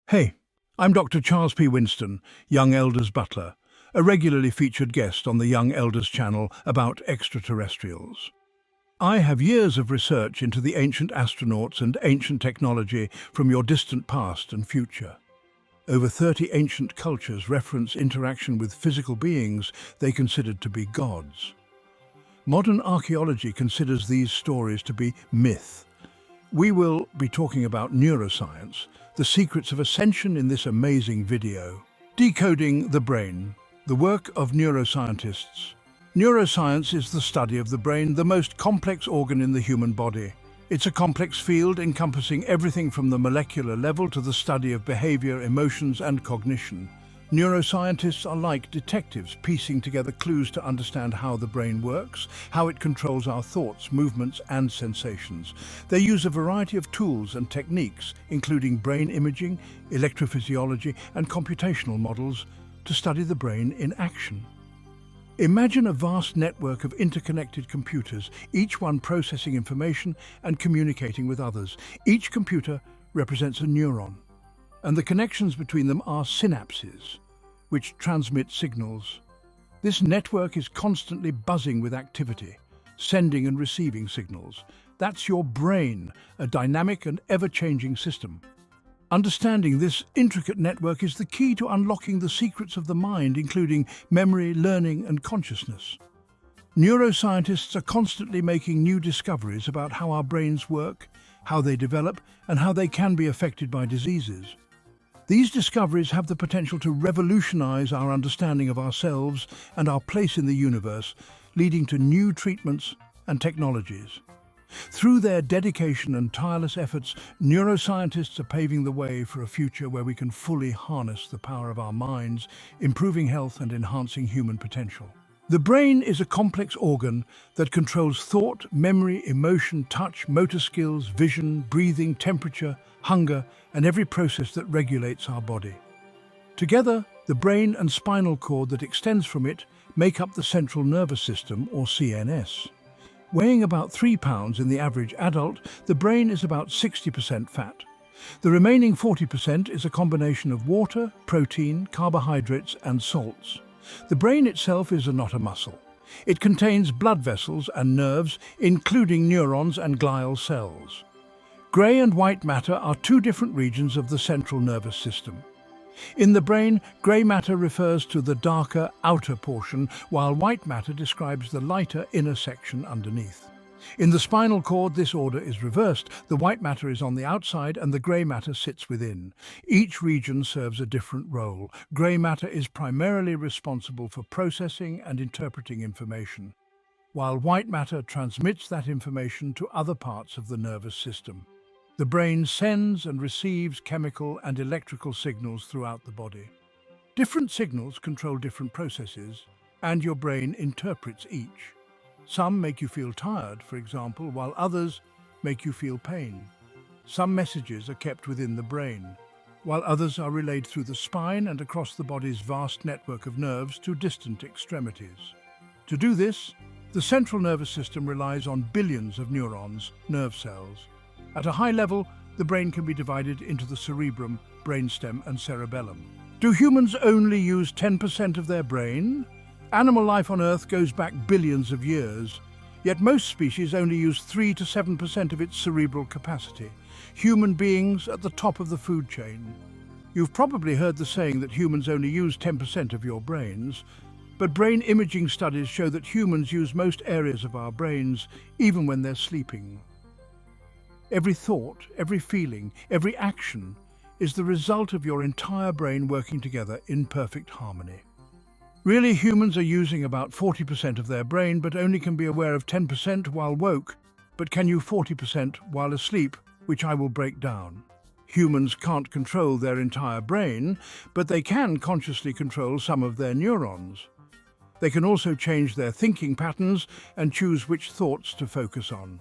Hey, I'm Dr. Charles P. Winston, Young Elders Butler, a regularly featured guest on the Young Elders channel about extraterrestrials. I have years of research into the ancient astronauts and ancient technology from your distant past and future. Over 30 ancient cultures reference interaction with physical beings they considered to be gods. Modern archaeology considers these stories to be myth. We will be talking about neuroscience, the secrets of ascension in this amazing video. Decoding the brain, the work of neuroscientists. Neuroscience is the study of the brain, the most complex organ in the human body. It's a complex field encompassing everything from the molecular level to the study of behavior, emotions, and cognition. Neuroscientists are like detectives piecing together clues to understand how the brain works, how it controls our thoughts, movements, and sensations. They use a variety of tools and techniques, including brain imaging, electrophysiology, and computational models, to study the brain in action. Imagine a vast network of interconnected computers, each one processing information and communicating with others. Each computer represents a neuron, and the connections between them are synapses, which transmit signals. This network is constantly buzzing with activity, sending and receiving signals. That's your brain, a dynamic and ever-changing system. Understanding this intricate network is the key to unlocking the secrets of the mind, including memory, learning, and consciousness. Neuroscientists are constantly making new discoveries about how our brains work, how they develop, and how they can be affected by diseases. These discoveries have the potential to revolutionize our understanding of ourselves and our place in the universe, leading to new treatments and technologies. Through their dedication and tireless efforts, neuroscientists are paving the way for a future where we can fully harness the power of our minds, improving health and enhancing human potential. The brain is a complex organ that controls thought, memory, emotion, touch, motor skills, vision, breathing, temperature, hunger, and every process that regulates our body. Together, the brain and spinal cord that extends from it make up the central nervous system, or CNS. Weighing about 3 pounds in the average adult, the brain is about 60% fat. The remaining 40% is a combination of water, protein, carbohydrates, and salts. The brain itself is not a muscle. It contains blood vessels and nerves, including neurons and glial cells. Grey and white matter are two different regions of the central nervous system. In the brain, grey matter refers to the darker outer portion, while white matter describes the lighter inner section underneath. In the spinal cord, this order is reversed. The white matter is on the outside and the grey matter sits within. Each region serves a different role. Grey matter is primarily responsible for processing and interpreting information, while white matter transmits that information to other parts of the nervous system. The brain sends and receives chemical and electrical signals throughout the body. Different signals control different processes, and your brain interprets each. Some make you feel tired, for example, while others make you feel pain. Some messages are kept within the brain, while others are relayed through the spine and across the body's vast network of nerves to distant extremities. To do this, the central nervous system relies on billions of neurons, nerve cells. At a high level, the brain can be divided into the cerebrum, brainstem, and cerebellum. Do humans only use 10% of their brain? Animal life on Earth goes back billions of years, yet most species only use 3 to 7% of its cerebral capacity. Human beings at the top of the food chain. You've probably heard the saying that humans only use 10% of your brains, but brain imaging studies show that humans use most areas of our brains, even when they're sleeping. Every thought, every feeling, every action is the result of your entire brain working together in perfect harmony. Really, humans are using about 40% of their brain, but only can be aware of 10% while woke, but can use 40% while asleep, which I will break down. Humans can't control their entire brain, but they can consciously control some of their neurons. They can also change their thinking patterns and choose which thoughts to focus on.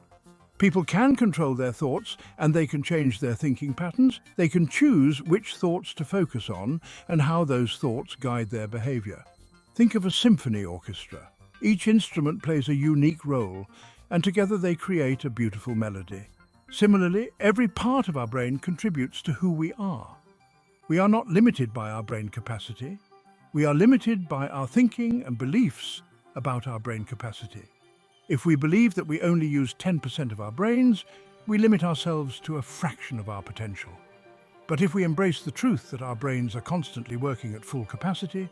People can control their thoughts, and they can change their thinking patterns. They can choose which thoughts to focus on and how those thoughts guide their behavior. Think of a symphony orchestra. Each instrument plays a unique role, and together they create a beautiful melody. Similarly, every part of our brain contributes to who we are. We are not limited by our brain capacity. We are limited by our thinking and beliefs about our brain capacity. If we believe that we only use 10% of our brains, we limit ourselves to a fraction of our potential. But if we embrace the truth that our brains are constantly working at full capacity,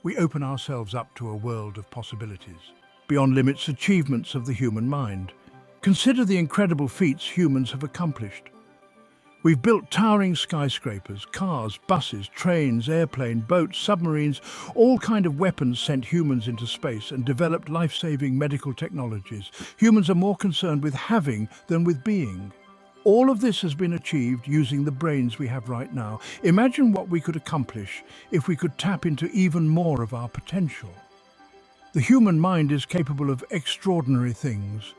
we open ourselves up to a world of possibilities, beyond limits achievements of the human mind. Consider the incredible feats humans have accomplished. We've built towering skyscrapers, cars, buses, trains, airplanes, boats, submarines, all kinds of weapons sent humans into space and developed life-saving medical technologies. Humans are more concerned with having than with being. All of this has been achieved using the brains we have right now. Imagine what we could accomplish if we could tap into even more of our potential. The human mind is capable of extraordinary things.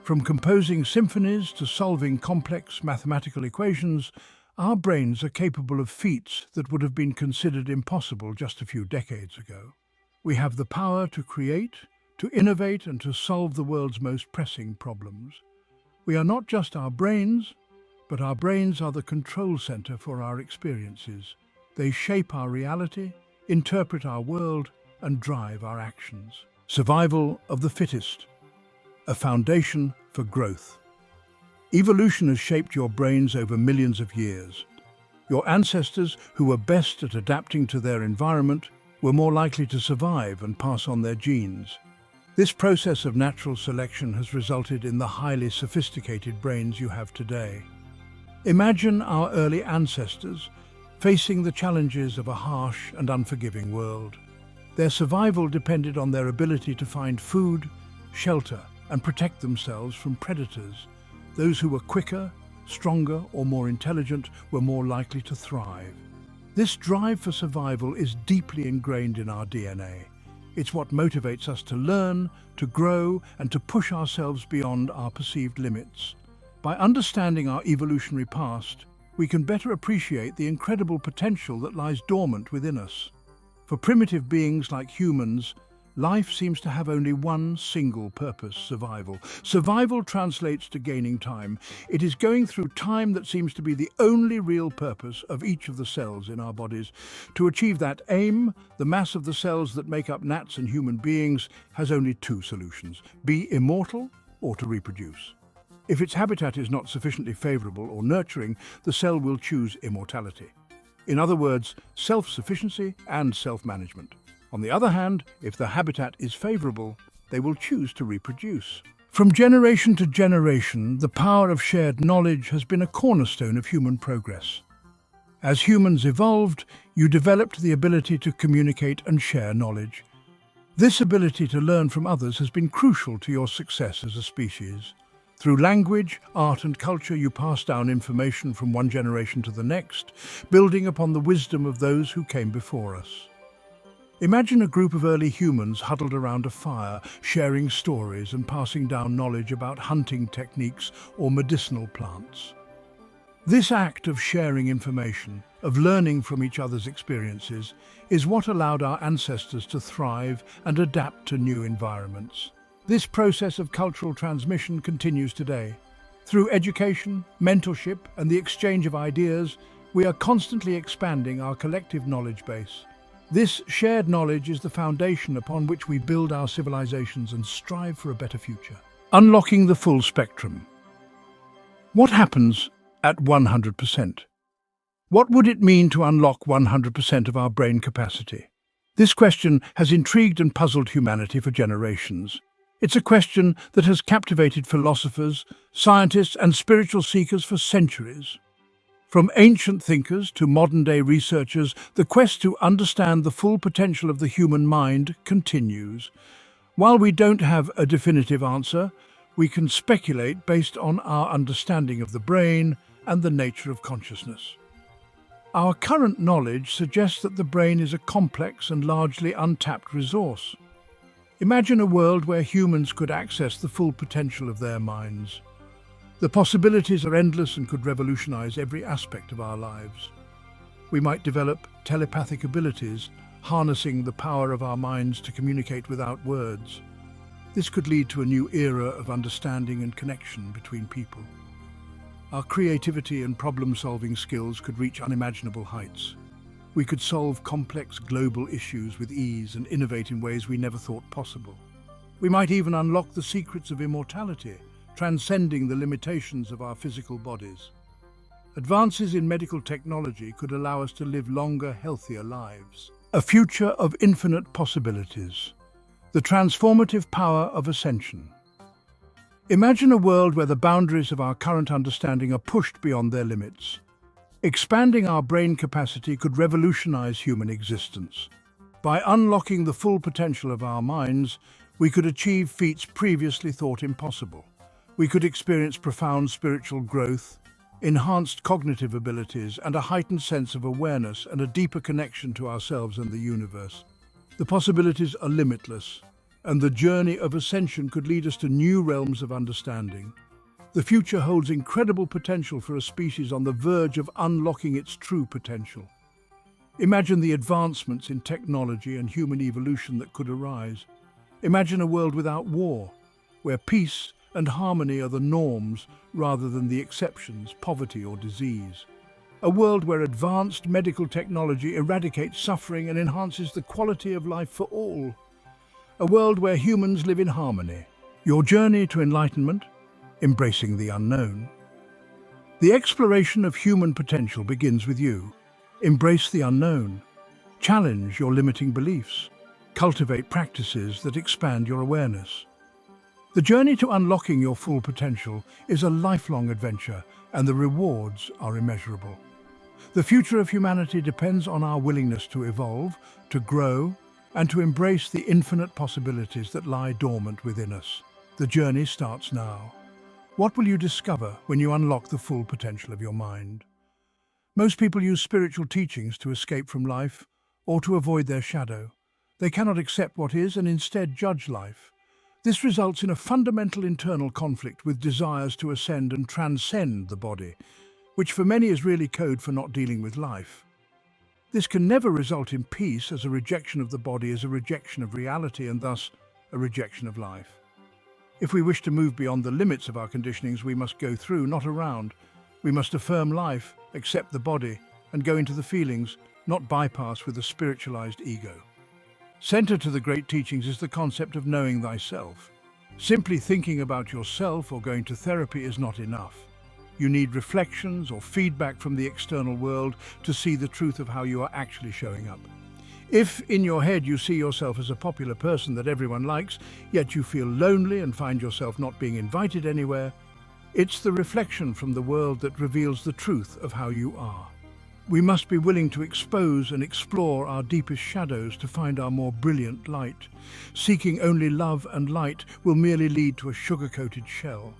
From composing symphonies to solving complex mathematical equations, our brains are capable of feats that would have been considered impossible just a few decades ago. We have the power to create, to innovate, and to solve the world's most pressing problems. We are not just our brains, but our brains are the control center for our experiences. They shape our reality, interpret our world, and drive our actions. Survival of the fittest. A foundation for growth. Evolution has shaped your brains over millions of years. Your ancestors, who were best at adapting to their environment, were more likely to survive and pass on their genes. This process of natural selection has resulted in the highly sophisticated brains you have today. Imagine our early ancestors facing the challenges of a harsh and unforgiving world. Their survival depended on their ability to find food, shelter, and protect themselves from predators. Those who were quicker, stronger, or more intelligent were more likely to thrive. This drive for survival is deeply ingrained in our DNA. It's what motivates us to learn, to grow, and to push ourselves beyond our perceived limits. By understanding our evolutionary past, we can better appreciate the incredible potential that lies dormant within us. For primitive beings like humans, life seems to have only one single purpose: survival. Survival translates to gaining time. It is going through time that seems to be the only real purpose of each of the cells in our bodies. To achieve that aim, the mass of the cells that make up gnats and human beings has only two solutions: be immortal or to reproduce. If its habitat is not sufficiently favorable or nurturing, the cell will choose immortality. In other words, self-sufficiency and self-management. On the other hand, if the habitat is favorable, they will choose to reproduce. From generation to generation, the power of shared knowledge has been a cornerstone of human progress. As humans evolved, you developed the ability to communicate and share knowledge. This ability to learn from others has been crucial to your success as a species. Through language, art, and culture, you pass down information from one generation to the next, building upon the wisdom of those who came before us. Imagine a group of early humans huddled around a fire, sharing stories and passing down knowledge about hunting techniques or medicinal plants. This act of sharing information, of learning from each other's experiences, is what allowed our ancestors to thrive and adapt to new environments. This process of cultural transmission continues today. Through education, mentorship, and the exchange of ideas, we are constantly expanding our collective knowledge base. This shared knowledge is the foundation upon which we build our civilizations and strive for a better future. Unlocking the full spectrum. What happens at 100%? What would it mean to unlock 100% of our brain capacity? This question has intrigued and puzzled humanity for generations. It's a question that has captivated philosophers, scientists, and spiritual seekers for centuries. From ancient thinkers to modern-day researchers, the quest to understand the full potential of the human mind continues. While we don't have a definitive answer, we can speculate based on our understanding of the brain and the nature of consciousness. Our current knowledge suggests that the brain is a complex and largely untapped resource. Imagine a world where humans could access the full potential of their minds. The possibilities are endless and could revolutionize every aspect of our lives. We might develop telepathic abilities, harnessing the power of our minds to communicate without words. This could lead to a new era of understanding and connection between people. Our creativity and problem-solving skills could reach unimaginable heights. We could solve complex global issues with ease and innovate in ways we never thought possible. We might even unlock the secrets of immortality, transcending the limitations of our physical bodies. Advances in medical technology could allow us to live longer, healthier lives. A future of infinite possibilities. The transformative power of ascension. Imagine a world where the boundaries of our current understanding are pushed beyond their limits. Expanding our brain capacity could revolutionize human existence. By unlocking the full potential of our minds, we could achieve feats previously thought impossible. We could experience profound spiritual growth, enhanced cognitive abilities, and a heightened sense of awareness and a deeper connection to ourselves and the universe. The possibilities are limitless, and the journey of ascension could lead us to new realms of understanding. The future holds incredible potential for a species on the verge of unlocking its true potential. Imagine the advancements in technology and human evolution that could arise. Imagine a world without war, where peace and harmony are the norms rather than the exceptions, poverty or disease. A world where advanced medical technology eradicates suffering and enhances the quality of life for all. A world where humans live in harmony. Your journey to enlightenment, embracing the unknown. The exploration of human potential begins with you. Embrace the unknown. Challenge your limiting beliefs. Cultivate practices that expand your awareness. The journey to unlocking your full potential is a lifelong adventure, and the rewards are immeasurable. The future of humanity depends on our willingness to evolve, to grow, and to embrace the infinite possibilities that lie dormant within us. The journey starts now. What will you discover when you unlock the full potential of your mind? Most people use spiritual teachings to escape from life or to avoid their shadow. They cannot accept what is and instead judge life. This results in a fundamental internal conflict with desires to ascend and transcend the body, which for many is really code for not dealing with life. This can never result in peace, as a rejection of the body is a rejection of reality and thus a rejection of life. If we wish to move beyond the limits of our conditionings, we must go through, not around. We must affirm life, accept the body, and go into the feelings, not bypass with a spiritualized ego. Centered to the great teachings is the concept of knowing thyself. Simply thinking about yourself or going to therapy is not enough. You need reflections or feedback from the external world to see the truth of how you are actually showing up. If in your head you see yourself as a popular person that everyone likes, yet you feel lonely and find yourself not being invited anywhere, it's the reflection from the world that reveals the truth of how you are. We must be willing to expose and explore our deepest shadows to find our more brilliant light. Seeking only love and light will merely lead to a sugar-coated shell.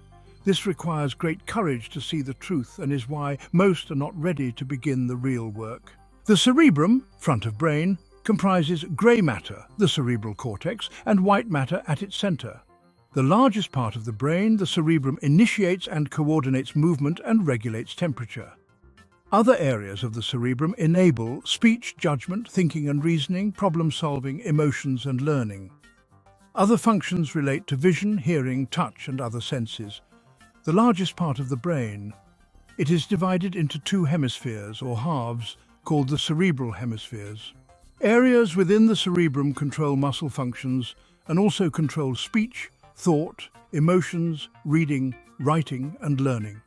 This requires great courage to see the truth and is why most are not ready to begin the real work. The cerebrum, front of brain, comprises grey matter, the cerebral cortex, and white matter at its center. The largest part of the brain, the cerebrum, initiates and coordinates movement and regulates temperature. Other areas of the cerebrum enable speech, judgment, thinking and reasoning, problem-solving, emotions and learning. Other functions relate to vision, hearing, touch and other senses. The largest part of the brain. It is divided into two hemispheres or halves called the cerebral hemispheres. Areas within the cerebrum control muscle functions and also control speech, thought, emotions, reading, writing and learning.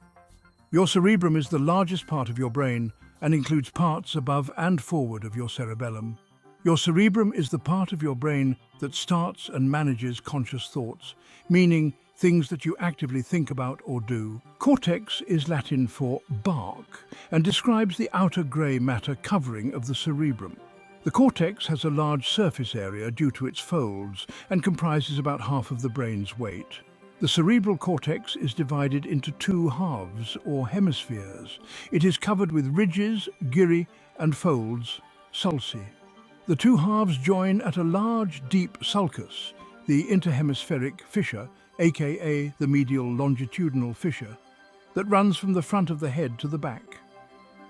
Your cerebrum is the largest part of your brain and includes parts above and forward of your cerebellum. Your cerebrum is the part of your brain that starts and manages conscious thoughts, meaning things that you actively think about or do. Cortex is Latin for bark and describes the outer grey matter covering of the cerebrum. The cortex has a large surface area due to its folds and comprises about half of the brain's weight. The cerebral cortex is divided into two halves or hemispheres. It is covered with ridges, gyri and folds, sulci. The two halves join at a large, deep sulcus, the interhemispheric fissure, aka the medial longitudinal fissure, that runs from the front of the head to the back.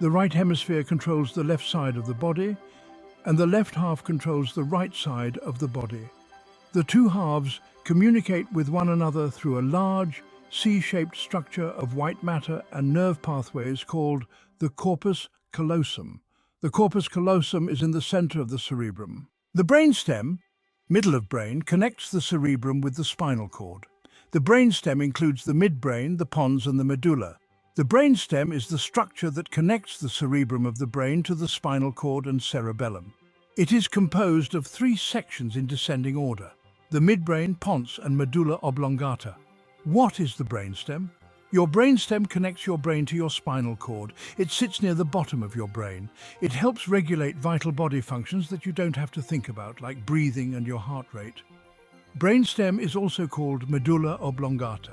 The right hemisphere controls the left side of the body, and the left half controls the right side of the body. The two halves communicate with one another through a large, C-shaped structure of white matter and nerve pathways called the corpus callosum. The corpus callosum is in the center of the cerebrum. The brainstem, middle of brain, connects the cerebrum with the spinal cord. The brainstem includes the midbrain, the pons, and the medulla. The brainstem is the structure that connects the cerebrum of the brain to the spinal cord and cerebellum. It is composed of 3 sections in descending order: the midbrain, pons, and medulla oblongata. What is the brainstem? Your brainstem connects your brain to your spinal cord. It sits near the bottom of your brain. It helps regulate vital body functions that you don't have to think about, like breathing and your heart rate. Brainstem is also called medulla oblongata.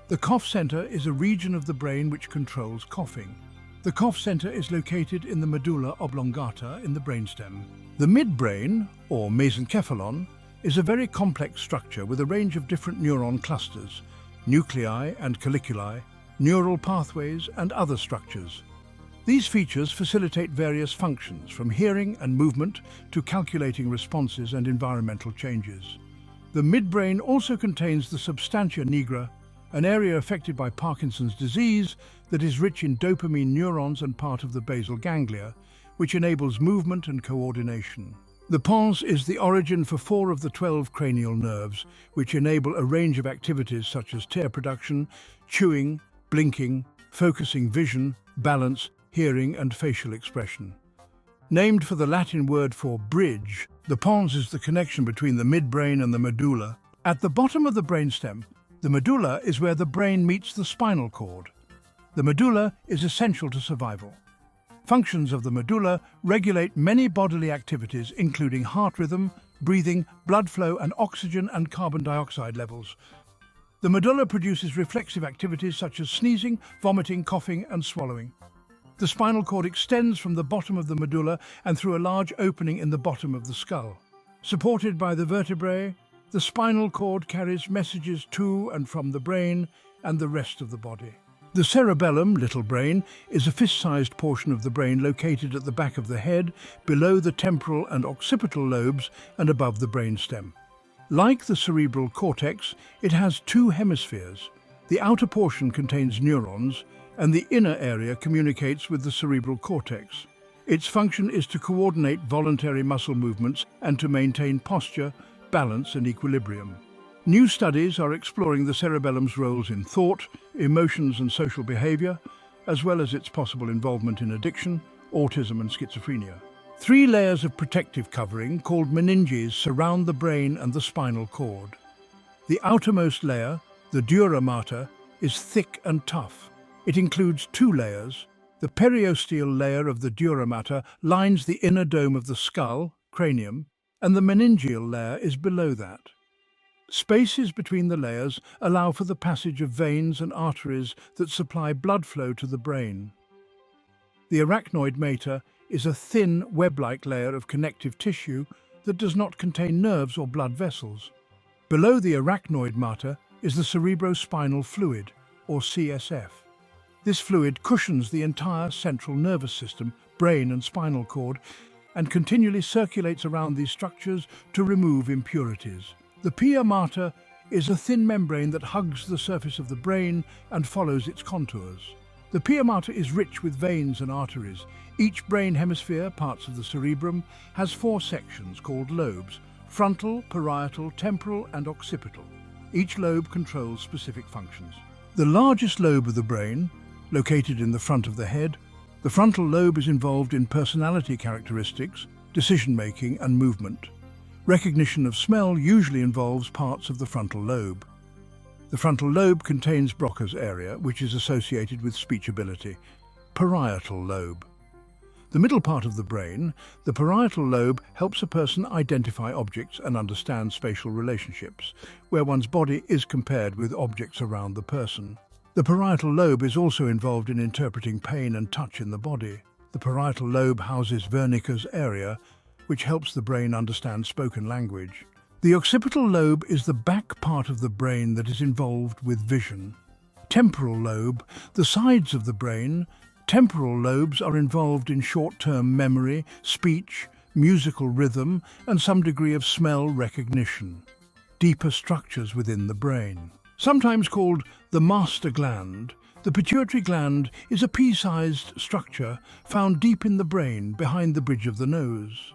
The cough center is a region of the brain which controls coughing. The cough center is located in the medulla oblongata in the brainstem. The midbrain, or mesencephalon, is a very complex structure with a range of different neuron clusters, nuclei and colliculi, neural pathways, and other structures. These features facilitate various functions, from hearing and movement to calculating responses and environmental changes. The midbrain also contains the substantia nigra, an area affected by Parkinson's disease that is rich in dopamine neurons and part of the basal ganglia, which enables movement and coordination. The pons is the origin for 4 of the 12 cranial nerves, which enable a range of activities such as tear production, chewing, blinking, focusing vision, balance, hearing, and facial expression. Named for the Latin word for bridge, the pons is the connection between the midbrain and the medulla. At the bottom of the brainstem, the medulla is where the brain meets the spinal cord. The medulla is essential to survival. Functions of the medulla regulate many bodily activities, including heart rhythm, breathing, blood flow, and oxygen and carbon dioxide levels. The medulla produces reflexive activities such as sneezing, vomiting, coughing, and swallowing. The spinal cord extends from the bottom of the medulla and through a large opening in the bottom of the skull. Supported by the vertebrae, the spinal cord carries messages to and from the brain and the rest of the body. The cerebellum, little brain, is a fist-sized portion of the brain located at the back of the head, below the temporal and occipital lobes and above the brainstem. Like the cerebral cortex, it has 2 hemispheres. The outer portion contains neurons, and the inner area communicates with the cerebral cortex. Its function is to coordinate voluntary muscle movements and to maintain posture, balance, and equilibrium. New studies are exploring the cerebellum's roles in thought, emotions, and social behavior, as well as its possible involvement in addiction, autism, and schizophrenia. 3 layers of protective covering, called meninges, surround the brain and the spinal cord. The outermost layer, the dura mater, is thick and tough. It includes 2 layers. The periosteal layer of the dura mater lines the inner dome of the skull, cranium, and the meningeal layer is below that. Spaces between the layers allow for the passage of veins and arteries that supply blood flow to the brain. The arachnoid mater is a thin, web-like layer of connective tissue that does not contain nerves or blood vessels. Below the arachnoid mater is the cerebrospinal fluid, or CSF. This fluid cushions the entire central nervous system, brain and spinal cord, and continually circulates around these structures to remove impurities. The pia mater is a thin membrane that hugs the surface of the brain and follows its contours. The pia mater is rich with veins and arteries. Each brain hemisphere, parts of the cerebrum, has 4 sections called lobes: frontal, parietal, temporal, and occipital. Each lobe controls specific functions. The largest lobe of the brain, located in the front of the head, the frontal lobe is involved in personality characteristics, decision-making, and movement. Recognition of smell usually involves parts of the frontal lobe. The frontal lobe contains Broca's area, which is associated with speech ability. Parietal lobe. The middle part of the brain, the parietal lobe, helps a person identify objects and understand spatial relationships, where one's body is compared with objects around the person. The parietal lobe is also involved in interpreting pain and touch in the body. The parietal lobe houses Ventricles area, which helps the brain understand spoken language. The occipital lobe is the back part of the brain that is involved with vision. Temporal lobe, the sides of the brain. Temporal lobes are involved in short-term memory, speech, musical rhythm, and some degree of smell recognition. Deeper structures within the brain. Sometimes called The master gland. The pituitary gland is a pea-sized structure found deep in the brain behind the bridge of the nose.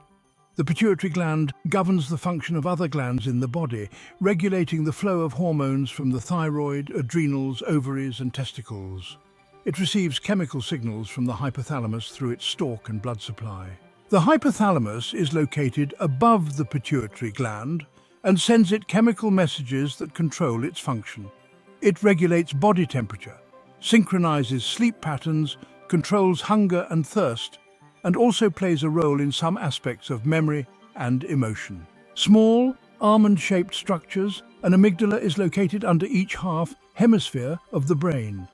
The pituitary gland governs the function of other glands in the body, regulating the flow of hormones from the thyroid, adrenals, ovaries and testicles. It receives chemical signals from the hypothalamus through its stalk and blood supply. The hypothalamus is located above the pituitary gland and sends it chemical messages that control its function. It regulates body temperature, synchronizes sleep patterns, controls hunger and thirst, and also plays a role in some aspects of memory and emotion. Small, almond-shaped structures, an amygdala is located under each half hemisphere of the brain.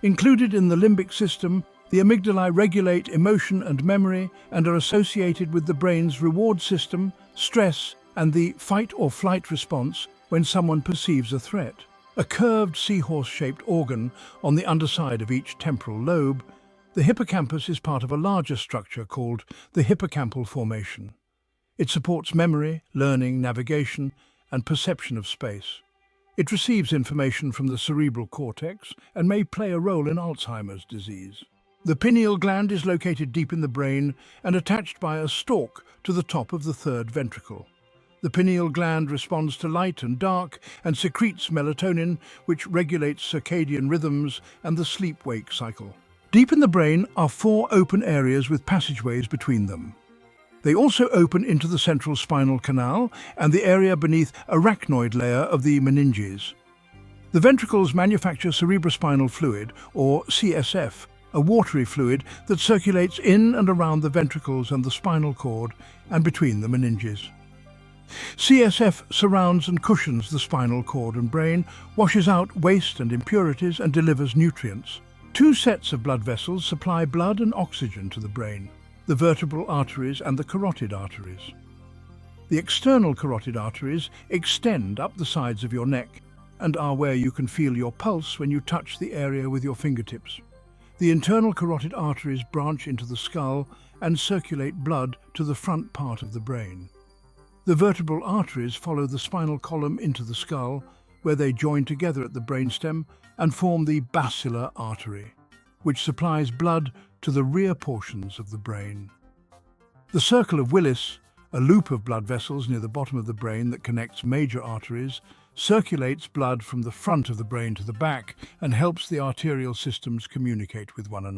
Included in the limbic system, the amygdalae regulate emotion and memory and are associated with the brain's reward system, stress, and the fight or flight response when someone perceives a threat. A curved seahorse-shaped organ on the underside of each temporal lobe, the hippocampus is part of a larger structure called the hippocampal formation. It supports memory, learning, navigation, and perception of space. It receives information from the cerebral cortex and may play a role in Alzheimer's disease. The pineal gland is located deep in the brain and attached by a stalk to the top of the third ventricle. The pineal gland responds to light and dark and secretes melatonin, which regulates circadian rhythms and the sleep-wake cycle. Deep in the brain are 4 open areas with passageways between them. They also open into the central spinal canal and the area beneath arachnoid layer of the meninges. The ventricles manufacture cerebrospinal fluid, or CSF, a watery fluid that circulates in and around the ventricles and the spinal cord and between the meninges. CSF surrounds and cushions the spinal cord and brain, washes out waste and impurities, and delivers nutrients. 2 sets of blood vessels supply blood and oxygen to the brain: the vertebral arteries and the carotid arteries. The external carotid arteries extend up the sides of your neck and are where you can feel your pulse when you touch the area with your fingertips. The internal carotid arteries branch into the skull and circulate blood to the front part of the brain. The vertebral arteries follow the spinal column into the skull, where they join together at the brainstem and form the basilar artery, which supplies blood to the rear portions of the brain. The circle of Willis, a loop of blood vessels near the bottom of the brain that connects major arteries, circulates blood from the front of the brain to the back and helps the arterial systems communicate with one another.